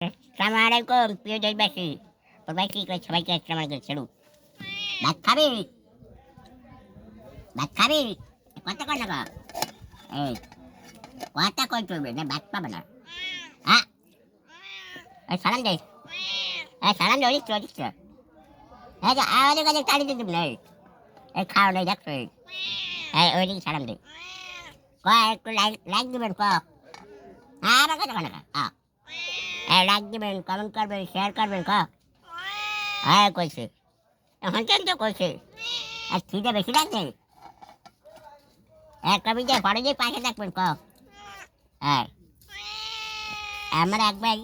আসসালামালাইকুম প্রিয় দেশবাসী। সবাই কি করে সবাইকে আসসালাম আলাইকুম ছেড়ু। ভাত খাবি? ভাত খাবি? কথা কয় না গো। এই কথা কই চলবে না, ভাত পাবে না। হ্যাঁ, এই সালাম দে। এই সালাম দে, ওদিক ওদিক এই যে আমাদের কাছে তাড়ি দিতে নেই। এই খাও নেই দেখছো। এই ওইদিকে সালাম দে। কয় একটু লাইক লাইক দিবেন ক। হ্যাঁ, আমার কথা কয় না ক। এই লাইক দিবেন, কমেন্ট করবেন, শেয়ার করবেন ক। হ্যাঁ কইছে, এখন কেন তো কইছে। আর খিদে বেশি লাগছে। এক কবি যে পরে যে পাশে থাকবেন ক। হ্যাঁ, আমার এক ভাই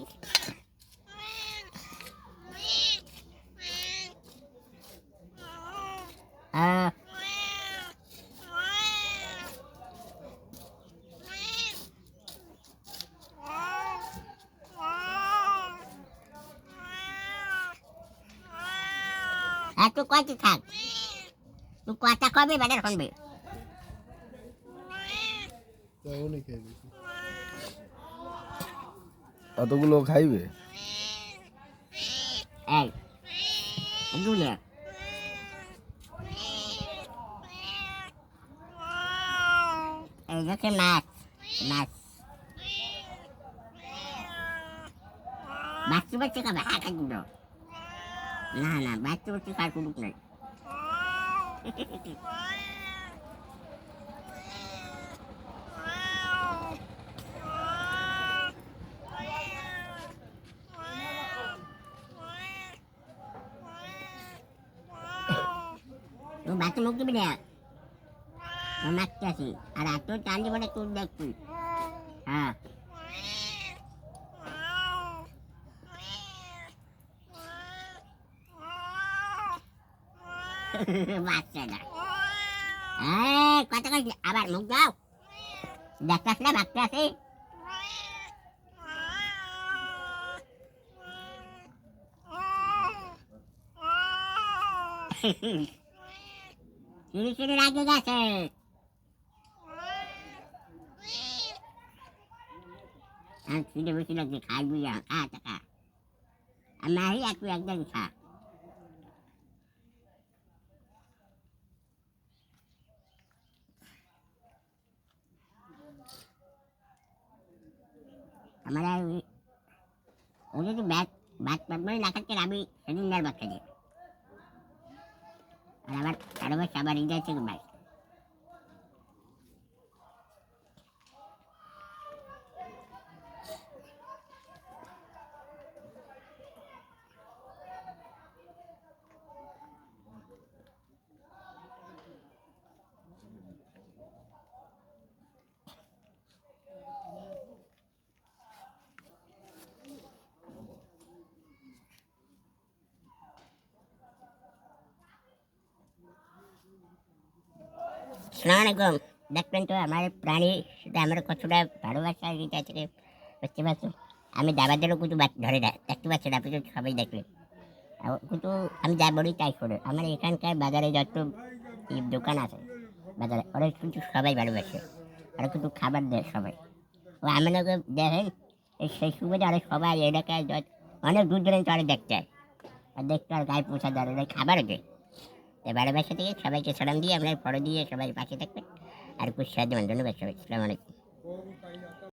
তুই কয়টি থাক, তুই কথা কবি বেটার শুনবি। অতগুলো খাইবে? এই দুলে এই হচ্ছে মাছ। মাছ বাচ্চু বাচ্চু খাবে, হ্যাঁ খাই দিল। না না, বাচ্চু বাচ্চু খাওয়ার কোনো নেই। তুই বাচ্চা মুখ দিবি না, মারতে আসি। আর এত টান দিব না তুই দেখবি। হ্যাঁ বাচ্চাটা কথা কই আবার মুখ দাও। দেখতাস না বাচ্চা আছে। সিঁড়ি সিঁড়ি রাখে গেছে। আর সিঁড়ি বসে লাগছে খাইবি খা টাকা। আর নাহি একটু একদম খা। আমার ও যদি ব্যাট ব্যাট মানে না খাচ্ছে আমি সেদিন আর বাচ্চা দিই। আর আবার আরো আবার ইন্ডিয়া থেকে ভাই আসসালামাইকুম। দেখবেন তো আমার প্রাণী সেটা আমার কতটা ভালোবাসা এটা থেকে বুঝতে পারছো। আমি দাবার দিলেও কিন্তু ধরে দেয়, দেখতে পাচ্ছেন আপনি তো সবাই দেখবেন। কিন্তু আমি যা বলি তাই করে। আমার এখানকার বাজারে যত দোকান আছে বাজারে, ওরা কিন্তু সবাই ভালোবাসে। ওরা কিন্তু খাবার দেয় সবাই। ও আমি না দেখেন এই সেই সুবিধা অনেক সবাই এলাকায় অনেক দূর দূরান্ত অনেক দেখতে হয়। আর দেখতে আর গায়ে পোষা ধরে খাবারও দেয়। তাই ভালোবাসা থেকে সবাইকে সালাম দিয়ে আপনার ফটো দিয়ে সবাই পাশে থাকবেন। আর খুব সাহায্য ধন্যবাদ সবাই। আসসালামু আলাইকুম।